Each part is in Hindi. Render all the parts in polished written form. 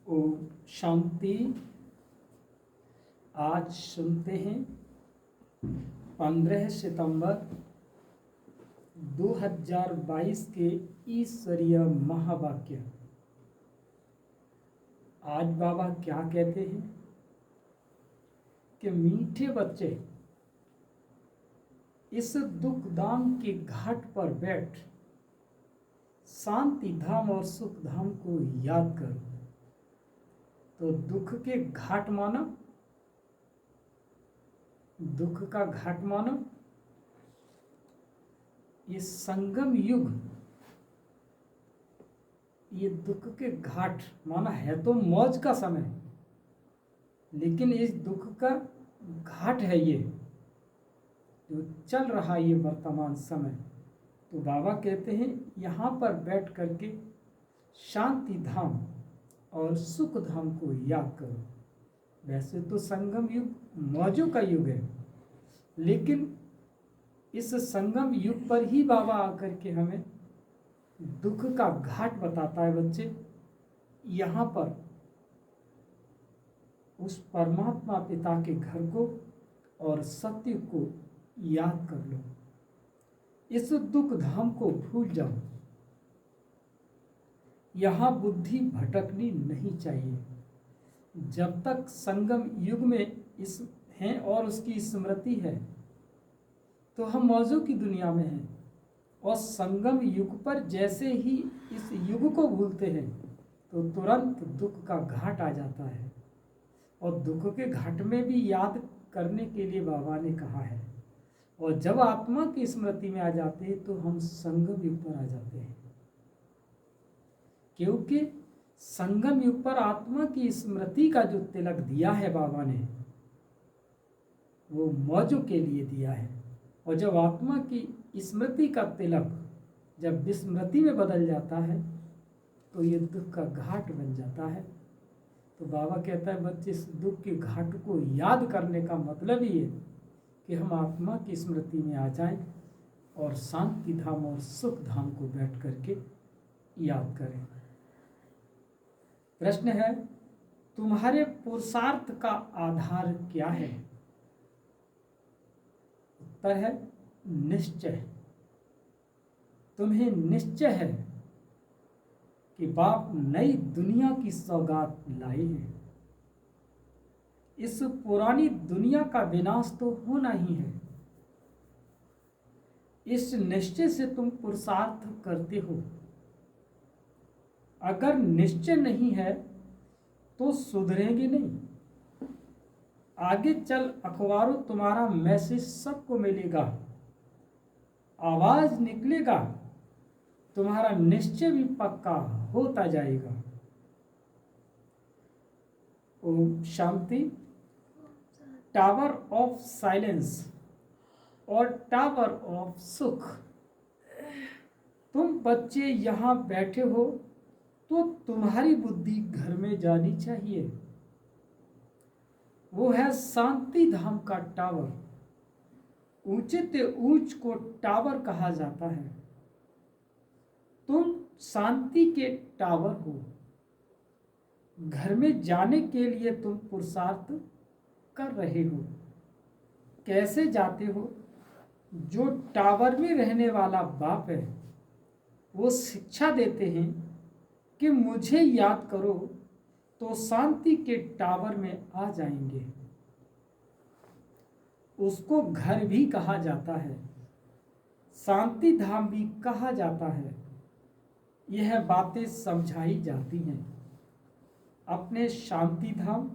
ओम शांति। आज सुनते हैं 15 सितंबर 2022 के ईश्वरीय महावाक्य। आज बाबा क्या कहते हैं कि मीठे बच्चे, इस दुखधाम के घाट पर बैठ शांति धाम और सुख धाम को याद करो। तो दुख के घाट मानो, दुख का घाट मानो ये संगम युग, ये दुख के घाट माना है तो मौज का समय, लेकिन इस दुख का घाट है ये जो चल रहा है ये वर्तमान समय। तो बाबा कहते हैं यहाँ पर बैठ करके शांति धाम और सुख धाम को याद करो। वैसे तो संगम युग मौजों का युग है, लेकिन इस संगम युग पर ही बाबा आकर के हमें दुख का घाट बताता है। बच्चे, यहाँ पर उस परमात्मा पिता के घर को और सत्य को याद कर लो। इस दुख धाम को भूल जाओ। यहाँ बुद्धि भटकनी नहीं चाहिए। जब तक संगम युग में इस हैं और उसकी स्मृति है तो हम मौजों की दुनिया में हैं, और संगम युग पर जैसे ही इस युग को भूलते हैं तो तुरंत दुख का घाट आ जाता है। और दुख के घाट में भी याद करने के लिए बाबा ने कहा है, और जब आत्मा की स्मृति में आ जाते हैं तो हम संगम युग पर आ जाते हैं, क्योंकि संगम युग पर आत्मा की स्मृति का जो तिलक दिया है बाबा ने, वो मौजों के लिए दिया है। और जब आत्मा की स्मृति का तिलक जब विस्मृति में बदल जाता है तो ये दुख का घाट बन जाता है। तो बाबा कहता है बच्चे, इस दुख के घाट को याद करने का मतलब ही है कि हम आत्मा की स्मृति में आ जाएं और शांति धाम और सुख धाम को बैठ करके याद करें। प्रश्न है, तुम्हारे पुरुषार्थ का आधार क्या है? उत्तर है निश्चय। तुम्हें निश्चय है कि बाप नई दुनिया की सौगात लाए हैं। इस पुरानी दुनिया का विनाश तो होना ही है। इस निश्चय से तुम पुरुषार्थ करते हो। अगर निश्चय नहीं है तो सुधरेंगे नहीं। आगे चल अखबारों तुम्हारा मैसेज सबको मिलेगा, आवाज निकलेगा, तुम्हारा निश्चय भी पक्का होता जाएगा। Om Shanti. Tower of silence और टावर ऑफ सुख। तुम बच्चे यहाँ बैठे हो तो तुम्हारी बुद्धि घर में जानी चाहिए। वो है शांति धाम का टावर। ऊंचे ते ऊंच को टावर कहा जाता है। तुम शांति के टावर हो। घर में जाने के लिए तुम पुरुषार्थ कर रहे हो। कैसे जाते हो? जो टावर में रहने वाला बाप है वो शिक्षा देते हैं कि मुझे याद करो तो शांति के टावर में आ जाएंगे। उसको घर भी कहा जाता है, शांति धाम भी कहा जाता है। यह बातें समझाई जाती हैं। अपने शांति धाम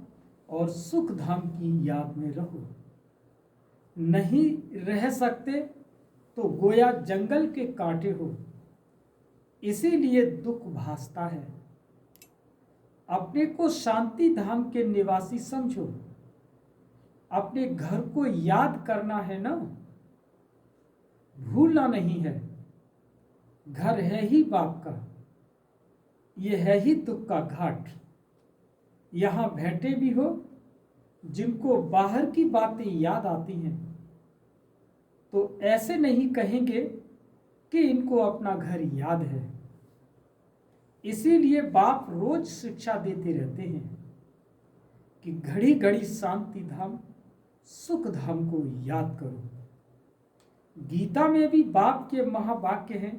और सुख धाम की याद में रहो। नहीं रह सकते तो गोया जंगल के कांटे हो, इसीलिए दुख भासता है। अपने को शांति धाम के निवासी समझो। अपने घर को याद करना है ना, भूलना नहीं है। घर है ही बाप का, ये है ही दुख का घाट। यहाँ बैठे भी हो जिनको बाहर की बातें याद आती हैं तो ऐसे नहीं कहेंगे कि इनको अपना घर याद है। इसीलिए बाप रोज शिक्षा देते रहते हैं कि घड़ी घड़ी शांति धाम सुख धाम को याद करो। गीता में भी बाप के महावाक्य हैं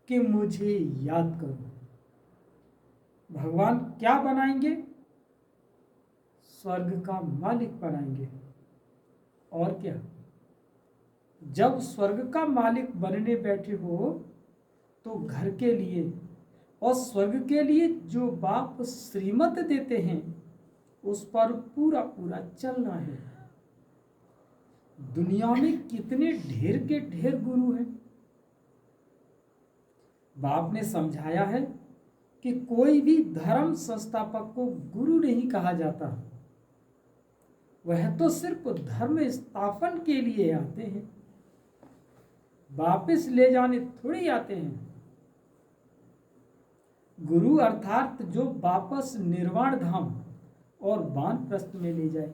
कि मुझे याद करो। भगवान क्या बनाएंगे? स्वर्ग का मालिक बनाएंगे। और क्या? जब स्वर्ग का मालिक बनने बैठे हो तो घर के लिए और स्वर्ग के लिए जो बाप श्रीमत देते हैं उस पर पूरा पूरा चलना है। दुनिया में कितने ढेर के ढेर गुरु हैं। बाप ने समझाया है कि कोई भी धर्म संस्थापक को गुरु नहीं कहा जाता, वह तो सिर्फ धर्म स्थापन के लिए आते हैं, वापस ले जाने थोड़ी आते हैं। गुरु अर्थात जो वापस निर्वाण धाम और वानप्रस्थ में ले जाए।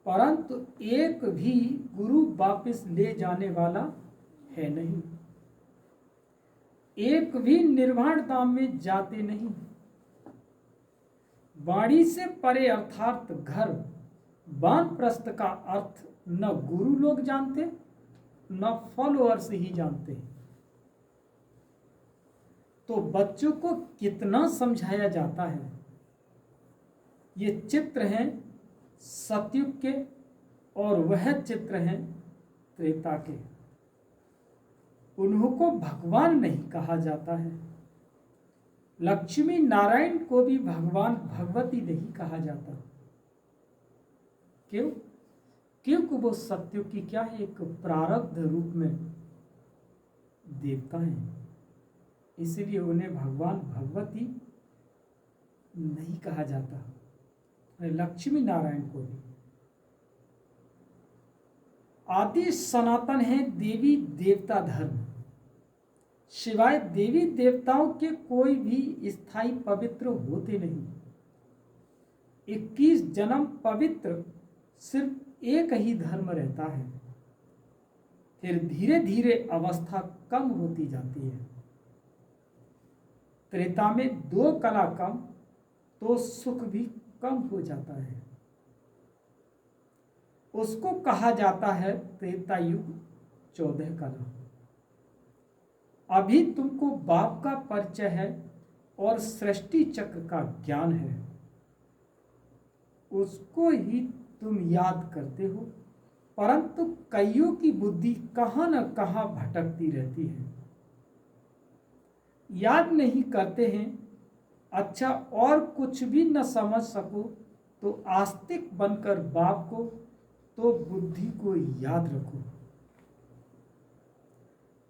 परंतु एक भी गुरु वापस ले जाने वाला है नहीं, एक भी निर्वाण धाम में जाते नहीं। वाणी से परे अर्थात घर वानप्रस्थ का अर्थ न गुरु लोग जानते न फॉलोअर्स ही जानते। तो बच्चों को कितना समझाया जाता है। ये चित्र हैं सतयुग के और वह चित्र हैं त्रेता के। उनको भगवान नहीं कहा जाता है। लक्ष्मी नारायण को भी भगवान भगवती नहीं कहा जाता। क्यों? क्योंकि वो सतयुग की क्या है, एक प्रारब्ध रूप में देवता हैं, इसलिए उन्हें भगवान भगवती नहीं कहा जाता। लक्ष्मी नारायण को भी आदि सनातन है देवी देवता धर्म, सिवाय देवी देवताओं के कोई भी स्थायी पवित्र होते नहीं। 21 जन्म पवित्र सिर्फ एक ही धर्म रहता है, फिर धीरे धीरे अवस्था कम होती जाती है। त्रेता में 2 कला कम तो सुख भी कम हो जाता है। उसको कहा जाता है त्रेता युग 14 कला। अभी तुमको बाप का परिचय है और सृष्टि चक्र का ज्ञान है, उसको ही तुम याद करते हो, परंतु कईयों की बुद्धि कहां न कहां भटकती रहती है, याद नहीं करते हैं। अच्छा, और कुछ भी न समझ सको तो आस्तिक बनकर बाप को तो बुद्धि को याद रखो।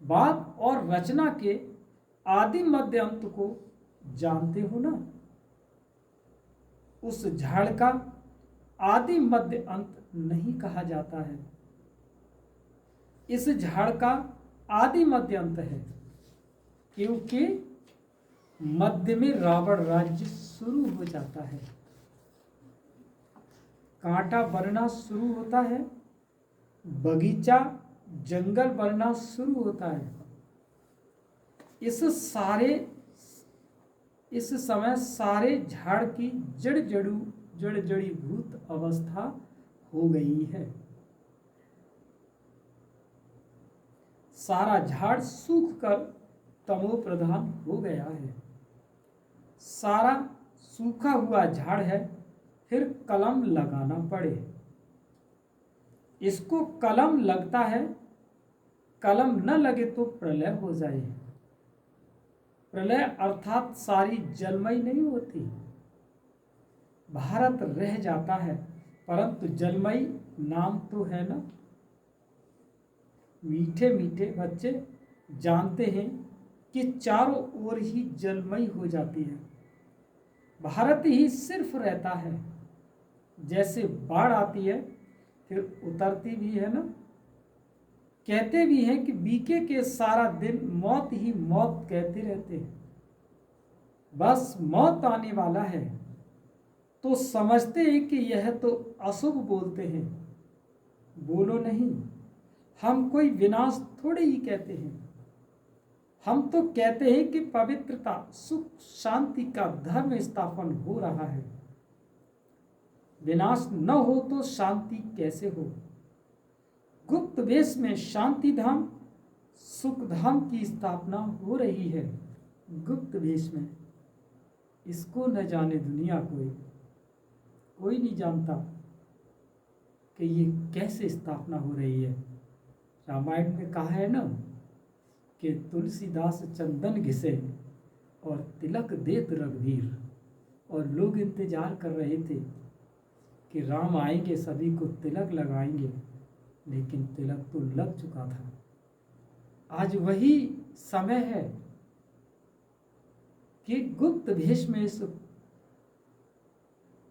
बाप और रचना के आदि मध्य अंत को जानते हो ना। उस झाड़ का आदि मध्य अंत नहीं कहा जाता है, इस झाड़ का आदि मध्य अंत है, क्योंकि मध्य में रावण राज्य शुरू हो जाता है, कांटा बनना शुरू होता है, बगीचा जंगल बनना शुरू होता है। इस समय सारे झाड़ की जड़ जड़ी भूत अवस्था हो गई है। सारा झाड़ सूख कर तमो प्रधान हो गया है। सारा सूखा हुआ झाड़ है, फिर कलम लगाना पड़े। इसको कलम लगता है, कलम न लगे तो प्रलय हो जाए। प्रलय अर्थात सारी जलमयी नहीं होती, भारत रह जाता है, परंतु जलमयी नाम तो है ना। मीठे मीठे बच्चे जानते हैं कि चारों ओर ही जलमयी हो जाती है, भारत ही सिर्फ रहता है। जैसे बाढ़ आती है फिर उतरती भी है ना। कहते भी हैं कि बीके के सारा दिन मौत ही मौत कहते रहते हैं, बस मौत आने वाला है तो समझते हैं कि यह तो अशुभ बोलते हैं। बोलो नहीं, हम कोई विनाश थोड़े ही कहते हैं, हम तो कहते हैं कि पवित्रता, सुख, शांति का धर्म स्थापन हो रहा है। विनाश न हो तो शांति कैसे हो? गुप्त वेश में शांति धाम, सुख धाम की स्थापना हो रही है। गुप्त वेश में, इसको न जाने दुनिया कोई नहीं जानता कि ये कैसे स्थापना हो रही है। रामायण में कहा है ना कि तुलसीदास चंदन घिसे और तिलक देत रघुवीर, और लोग इंतजार कर रहे थे कि राम आएंगे, सभी को तिलक लगाएंगे, लेकिन तिलक तो लग चुका था। आज वही समय है कि गुप्त भेष में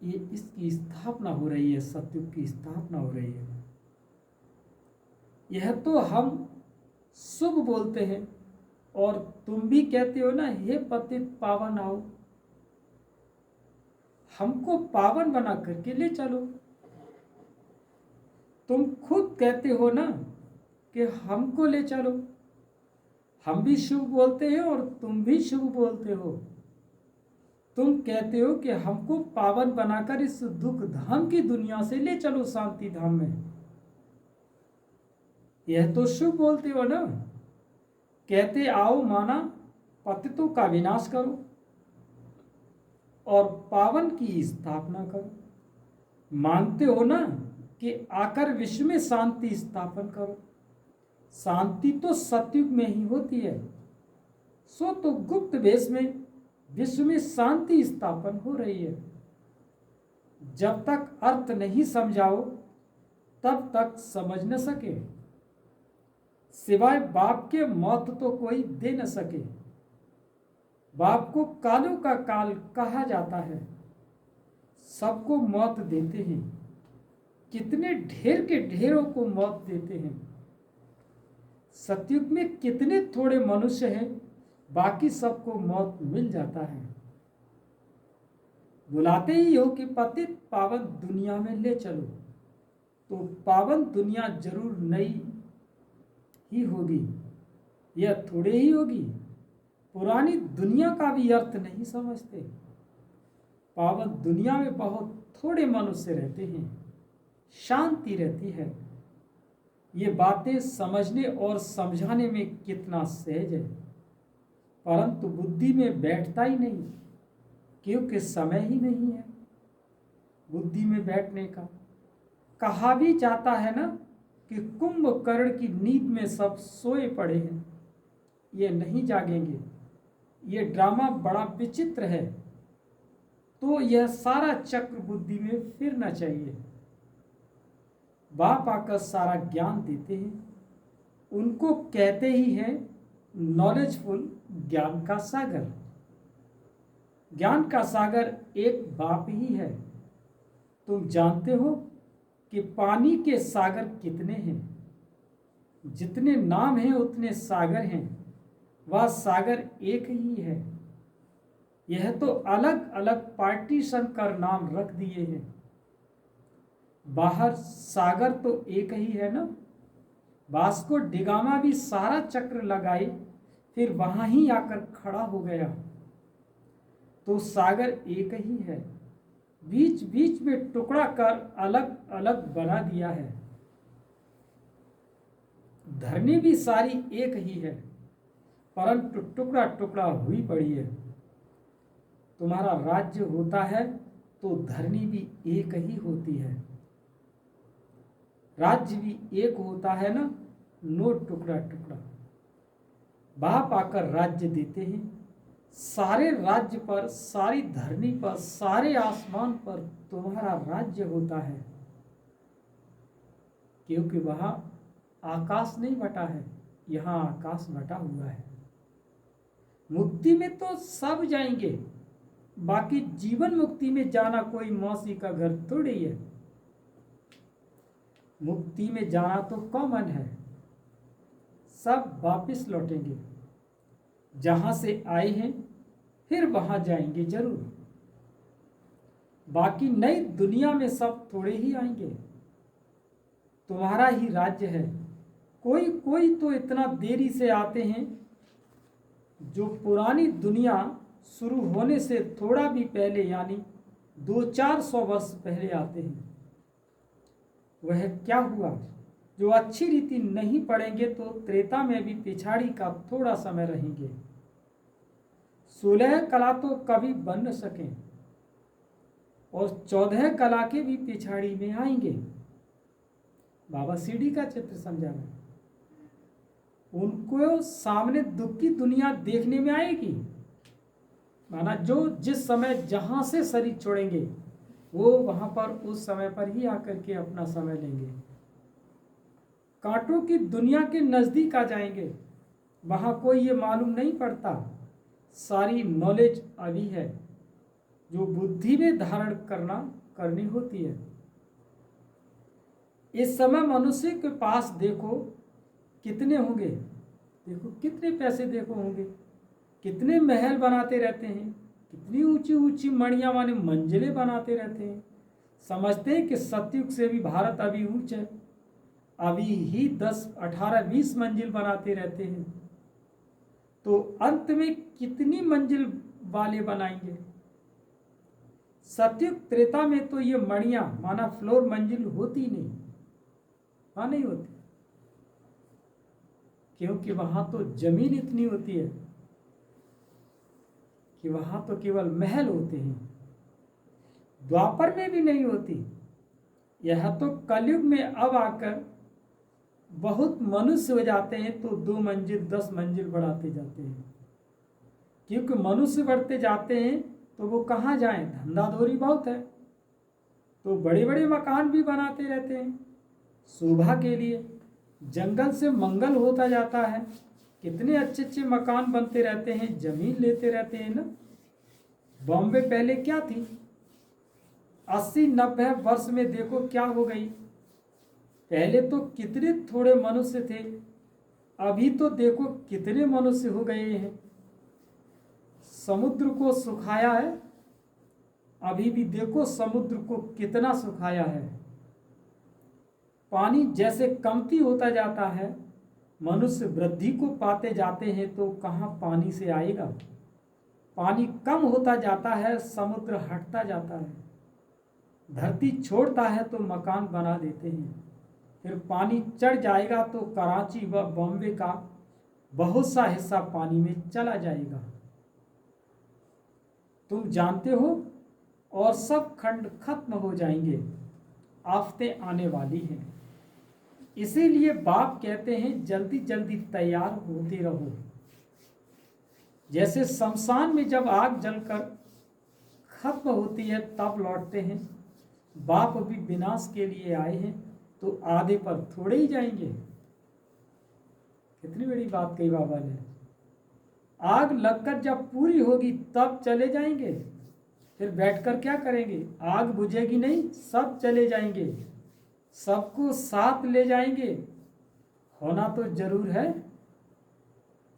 इसकी स्थापना हो रही है, सतयुग की स्थापना हो रही है। यह तो हम शुभ बोलते हैं, और तुम भी कहते हो ना, हे पतित पावन आओ, हमको पावन बना करके ले चलो। तुम खुद कहते हो ना कि हमको ले चलो। हम भी शुभ बोलते हैं और तुम भी शुभ बोलते हो। तुम कहते हो कि हमको पावन बनाकर इस दुख धाम की दुनिया से ले चलो शांति धाम में। यह तो शुभ बोलते हो ना। कहते आओ माना, पतितों का विनाश करो और पावन की स्थापना करो। मानते हो ना कि आकर विश्व में शांति स्थापन करो। शांति तो सतयुग में ही होती है, सो तो गुप्त वेश में विश्व में शांति स्थापन हो रही है। जब तक अर्थ नहीं समझाओ तब तक समझ न सके। सिवाय बाप के मौत तो कोई दे न सके। बाप को कालों का काल कहा जाता है, सबको मौत देते हैं। कितने ढेर के ढेरों को मौत देते हैं। सतयुग में कितने थोड़े मनुष्य हैं, बाकी सबको मौत मिल जाता है। बुलाते ही हो कि पतित पावन दुनिया में ले चलो, तो पावन दुनिया जरूर नई ही होगी, यह थोड़े ही होगी। पुरानी दुनिया का भी अर्थ नहीं समझते। पावन दुनिया में बहुत थोड़े मनुष्य रहते हैं, शांति रहती है। ये बातें समझने और समझाने में कितना सहज है, परंतु बुद्धि में बैठता ही नहीं, क्योंकि समय ही नहीं है बुद्धि में बैठने का। कहा भी जाता है ना कि कुंभकर्ण की नींद में सब सोए पड़े हैं, ये नहीं जागेंगे। ये ड्रामा बड़ा विचित्र है, तो यह सारा चक्र बुद्धि में फिरना चाहिए। बाप आकर सारा ज्ञान देते हैं, उनको कहते ही हैं नॉलेजफुल, ज्ञान का सागर। ज्ञान का सागर एक बाप ही है। तुम जानते हो कि पानी के सागर कितने हैं? जितने नाम हैं उतने सागर हैं, वह सागर एक ही है। यह तो अलग अलग पार्टीशन कर नाम रख दिए हैं। बाहर सागर तो एक ही है ना। वास्को डिगामा भी सारा चक्र लगाए, फिर वहां ही आकर खड़ा हो गया, तो सागर एक ही है। बीच बीच में टुकड़ा कर अलग अलग बना दिया है। धरनी भी सारी एक ही है, परंतु टुकड़ा टुकड़ा हुई पड़ी है। तुम्हारा राज्य होता है तो धरनी भी एक ही होती है, राज्य भी एक होता है ना, नो टुकड़ा टुकड़ा। बाप आकर राज्य देते हैं। सारे राज्य पर, सारी धरनी पर, सारे आसमान पर तुम्हारा राज्य होता है, क्योंकि वहां आकाश नहीं बटा है, यहां आकाश बटा हुआ है। मुक्ति में तो सब जाएंगे, बाकी जीवन मुक्ति में जाना कोई मौसी का घर थोड़ी है। मुक्ति में जाना तो कॉमन है, सब वापस लौटेंगे। जहां से आए हैं फिर वहां जाएंगे जरूर। बाकी नई दुनिया में सब थोड़े ही आएंगे। तुम्हारा ही राज्य है। कोई कोई तो इतना देरी से आते हैं जो पुरानी दुनिया शुरू होने से थोड़ा भी पहले यानी 200-400 वर्ष पहले आते हैं। वह क्या हुआ? जो अच्छी रीति नहीं पढ़ेंगे तो त्रेता में भी पिछाड़ी का थोड़ा समय रहेंगे। 16 कला तो कभी बन न सकें और 14 कला के भी पिछाड़ी में आएंगे। बाबा सीढ़ी का चित्र समझा रहे हैं। उनको सामने दुख की दुनिया देखने में आएगी। माना जो जिस समय जहां से शरीर छोड़ेंगे वो वहां पर उस समय पर ही आकर के अपना समय लेंगे। कांटों की दुनिया के नजदीक आ जाएंगे। वहां कोई ये मालूम नहीं पड़ता। सारी नॉलेज अभी है जो बुद्धि में धारण करनी होती है। इस समय मनुष्य के पास देखो कितने होंगे, देखो कितने पैसे देखो होंगे, कितने महल बनाते रहते हैं, कितनी ऊंची ऊंची मणियां माने मंजिलें बनाते रहते हैं। समझते हैं कि सतयुग से भी भारत अभी ऊंच है, अभी ही 10, 18, 20 मंजिल बनाते रहते हैं। तो अंत में कितनी मंजिल वाले बनाएंगे? सतयुग त्रेता में तो ये मणियां माना फ्लोर मंजिल होती नहीं, वहां नहीं होती, क्योंकि वहां तो जमीन इतनी होती है कि वहां तो केवल महल होते हैं। द्वापर में भी नहीं होती। यह तो कलयुग में अब आकर बहुत मनुष्य हो जाते हैं तो 2 मंजिल 10 मंजिल बढ़ाते जाते हैं। क्योंकि मनुष्य बढ़ते जाते हैं तो वो कहाँ जाएं? धंधाधोरी बहुत है तो बड़े बड़े मकान भी बनाते रहते हैं शोभा के लिए। जंगल से मंगल होता जाता है, कितने अच्छे अच्छे मकान बनते रहते हैं, जमीन लेते रहते हैं ना। बॉम्बे पहले क्या थी? 80-90 वर्ष में देखो क्या हो गई। पहले तो कितने थोड़े मनुष्य थे, अभी तो देखो कितने मनुष्य हो गए हैं। समुद्र को सुखाया है, अभी भी देखो समुद्र को कितना सुखाया है। पानी जैसे कमती होता जाता है, मनुष्य वृद्धि को पाते जाते हैं तो कहाँ पानी से आएगा। पानी कम होता जाता है, समुद्र हटता जाता है। धरती छोड़ता है तो मकान बना देते हैं। फिर पानी चढ़ जाएगा तो कराची व बॉम्बे का बहुत सा हिस्सा पानी में चला जाएगा, तुम जानते हो। और सब खंड खत्म हो जाएंगे, आफतें आने वाली हैं। इसीलिए बाप कहते हैं जल्दी जल्दी तैयार होते रहो। जैसे शमशान में जब आग जलकर खत्म होती है तब लौटते हैं, बाप भी विनाश के लिए आए हैं तो आधे पर थोड़े ही जाएंगे। कितनी बड़ी बात कही बाबा ने। आग लगकर जब पूरी होगी तब चले जाएंगे, फिर बैठकर क्या करेंगे? आग बुझेगी नहीं, सब चले जाएंगे, सबको साथ ले जाएंगे। होना तो जरूर है।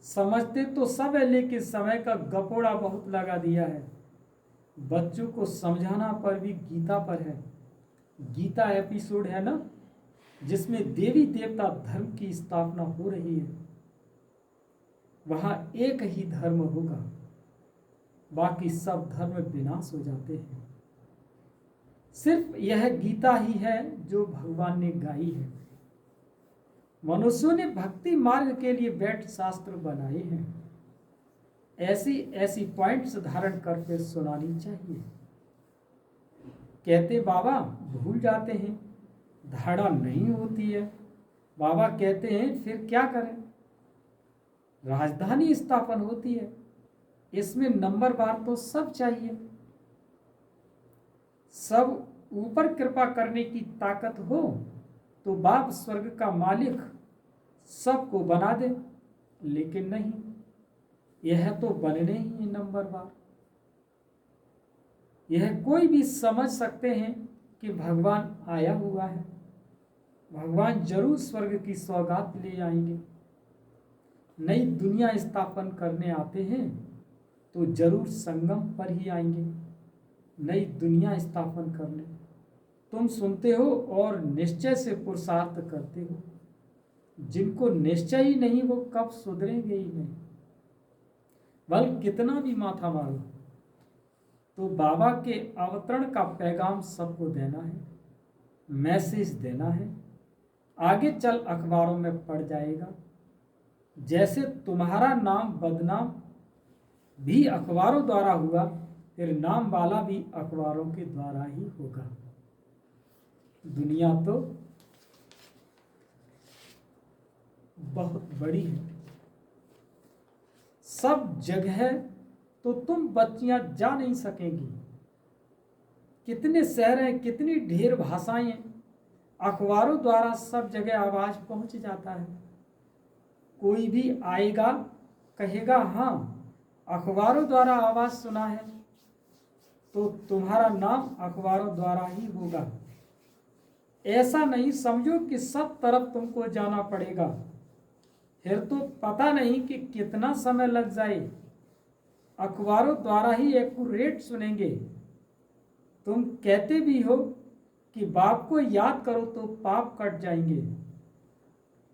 समझते तो सब है लेकिन समय का गपोड़ा बहुत लगा दिया है। बच्चों को समझाना पर भी गीता पर है। गीता एपिसोड है ना, जिसमें देवी देवता धर्म की स्थापना हो रही है। वहां एक ही धर्म होगा, बाकी सब धर्म विनाश हो जाते हैं। सिर्फ यह गीता ही है जो भगवान ने गाई है। मनुष्यों ने भक्ति मार्ग के लिए बैठ शास्त्र बनाए हैं। ऐसी ऐसी पॉइंट्स धारण करके सुनानी चाहिए। कहते बाबा भूल जाते हैं, धारणा नहीं होती है। बाबा कहते हैं फिर क्या करें? राजधानी स्थापन होती है, इसमें नंबरवार तो सब चाहिए। सब ऊपर कृपा करने की ताकत हो तो बाप स्वर्ग का मालिक सबको बना दे, लेकिन नहीं, यह तो बनने ही है नंबरवार। यह कोई भी समझ सकते हैं कि भगवान आया हुआ है, भगवान जरूर स्वर्ग की सौगात ले आएंगे। नई दुनिया स्थापन करने आते हैं तो जरूर संगम पर ही आएंगे नई दुनिया स्थापन करने। तुम सुनते हो और निश्चय से पुरुषार्थ करते हो। जिनको निश्चय ही नहीं वो कब सुधरेंगे ही नहीं। बल कितना भी माथा मारो, तो बाबा के अवतरण का पैगाम सबको देना है, मैसेज देना है। आगे चल अखबारों में पड़ जाएगा। जैसे तुम्हारा नाम बदनाम भी अखबारों द्वारा हुआ, फिर नाम वाला भी अखबारों के द्वारा ही होगा। दुनिया तो बहुत बड़ी है, सब जगह तो तुम बच्चियां जा नहीं सकेंगी। कितने शहर हैं, कितनी ढेर भाषाएं हैं, अखबारों द्वारा सब जगह आवाज पहुंच जाता है। कोई भी आएगा कहेगा हाँ अखबारों द्वारा आवाज सुना है, तो तुम्हारा नाम अखबारों द्वारा ही होगा। ऐसा नहीं समझो कि सब तरफ तुमको जाना पड़ेगा, फिर तो पता नहीं कि कितना समय लग जाए। अखबारों द्वारा ही एक्यूरेट सुनेंगे। तुम कहते भी हो कि बाप को याद करो तो पाप कट जाएंगे।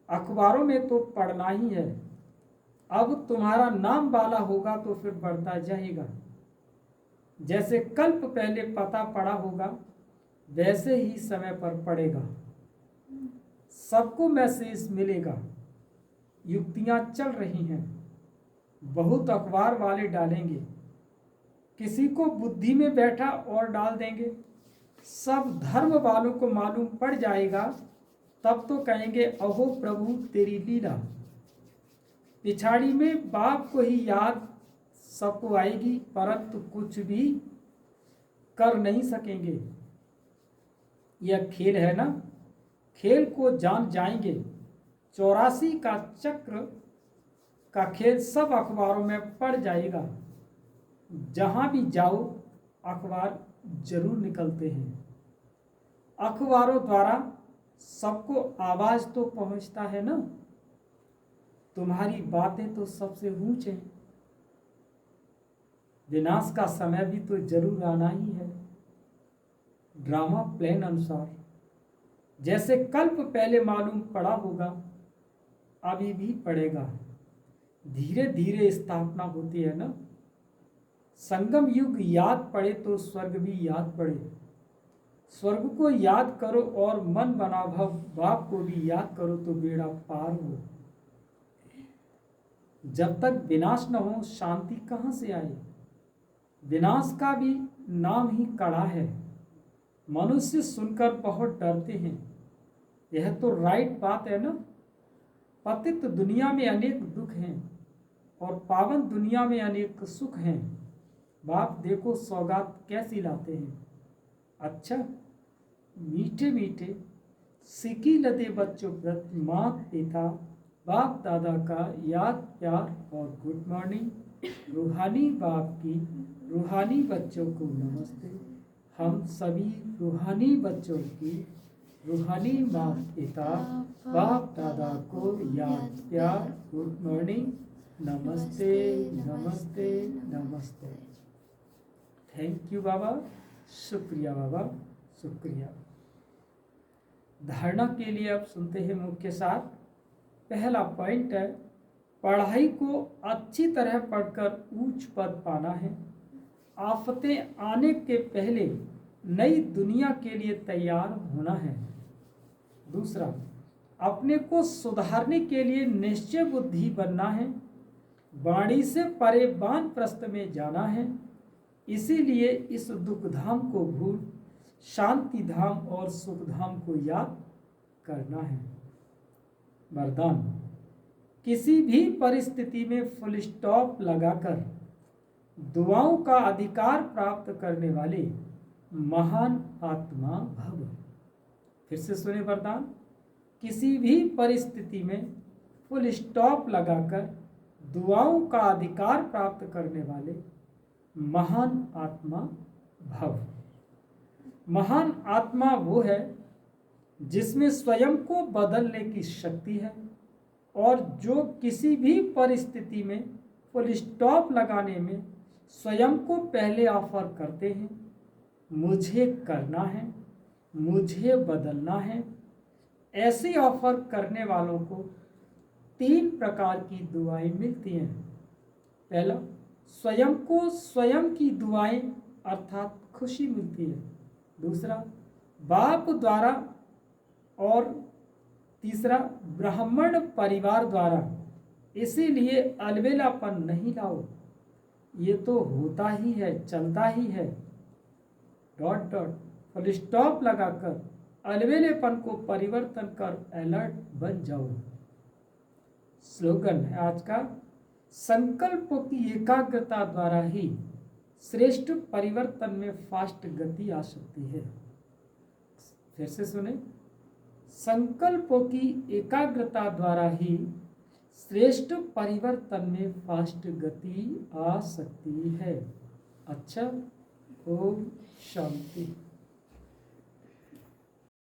अखबारों में तो पढ़ना ही है। अब तुम्हारा नाम वाला होगा तो फिर बढ़ता जाएगा। जैसे कल्प पहले पता पड़ा होगा, वैसे ही समय पर पड़ेगा। सबको मैसेज मिलेगा। युक्तियां चल रही हैं, बहुत अखबार वाले डालेंगे, किसी को बुद्धि में बैठा और डाल देंगे। सब धर्म वालों को मालूम पड़ जाएगा, तब तो कहेंगे अहो प्रभु तेरी लीला। पिछाड़ी में बाप को ही याद सबको आएगी, परंतु कुछ भी कर नहीं सकेंगे। यह खेल है ना, खेल को जान जाएंगे। 84 का चक्र का खेल सब अखबारों में पड़ जाएगा। जहां भी जाओ अखबार जरूर निकलते हैं। अखबारों द्वारा सबको आवाज तो पहुंचता है ना। तुम्हारी बातें तो सबसे ऊंच हैं। विनाश का समय भी तो जरूर आना ही है। ड्रामा प्लान अनुसार जैसे कल्प पहले मालूम पड़ा होगा, अभी भी पड़ेगा। धीरे धीरे स्थापना होती है ना। संगम युग याद पड़े तो स्वर्ग भी याद पड़े। स्वर्ग को याद करो और मन बना भव, बाप को भी याद करो तो बेड़ा पार हो। जब तक विनाश न हो शांति कहां से आए। विनाश का भी नाम ही कड़ा है। मनुष्य सुनकर बहुत डरते हैं। यह तो राइट बात है ना। पतित दुनिया में अनेक दुख हैं और पावन दुनिया में अनेक सुख हैं। बाप देखो सौगात कैसी लाते हैं। अच्छा, मीठे मीठे सिकी लदे बच्चों प्रति माँ पिता बाप दादा का याद प्यार और गुड मॉर्निंग। रूहानी बाप की रूहानी बच्चों को नमस्ते। हम सभी रूहानी बच्चों की रूहानी माँ पिता बाप दादा को याद प्यार गुड मॉर्निंग, नमस्ते नमस्ते नमस्ते। थैंक यू बाबा, शुक्रिया बाबा, शुक्रिया। धारणा के लिए अब सुनते हैं मुख्य सार। पहला पॉइंट है, पढ़ाई को अच्छी तरह पढ़कर ऊंच पद पाना है। आफतें आने के पहले नई दुनिया के लिए तैयार होना है। दूसरा, अपने को सुधारने के लिए निश्चय बुद्धि बनना है। वाणी से परे वानप्रस्थ में जाना है। इसीलिए इस दुख धाम को भूल शांति धाम और सुख धाम को याद करना है। वरदान, किसी भी परिस्थिति में फुल स्टॉप लगाकर दुआओं का अधिकार प्राप्त करने वाले महान आत्मा भव। फिर से सुने वरदान, किसी भी परिस्थिति में फुल स्टॉप लगाकर दुआओं का अधिकार प्राप्त करने वाले महान आत्मा भव। महान आत्मा वो है जिसमें स्वयं को बदलने की शक्ति है और जो किसी भी परिस्थिति में फुल स्टॉप लगाने में स्वयं को पहले ऑफर करते हैं। मुझे करना है, मुझे बदलना है। ऐसे ऑफर करने वालों को 3 प्रकार की दुआएं मिलती हैं। पहला, स्वयं को स्वयं की दुआएं अर्थात खुशी मिलती है। दूसरा, बाप द्वारा। और तीसरा, ब्राह्मण परिवार द्वारा। इसीलिए अलबेलापन नहीं लाओ, ये तो होता ही है, चलता ही है। डॉट डॉट फुल स्टॉप लगाकर अलबेलेपन को परिवर्तन कर अलर्ट बन जाओ। स्लोगन है आज का, संकल्पों की एकाग्रता द्वारा ही श्रेष्ठ परिवर्तन में फास्ट गति आ सकती है। फिर से सुने, संकल्पों की एकाग्रता द्वारा ही श्रेष्ठ परिवर्तन में फास्ट गति आ सकती है। अच्छा, ओम शांति।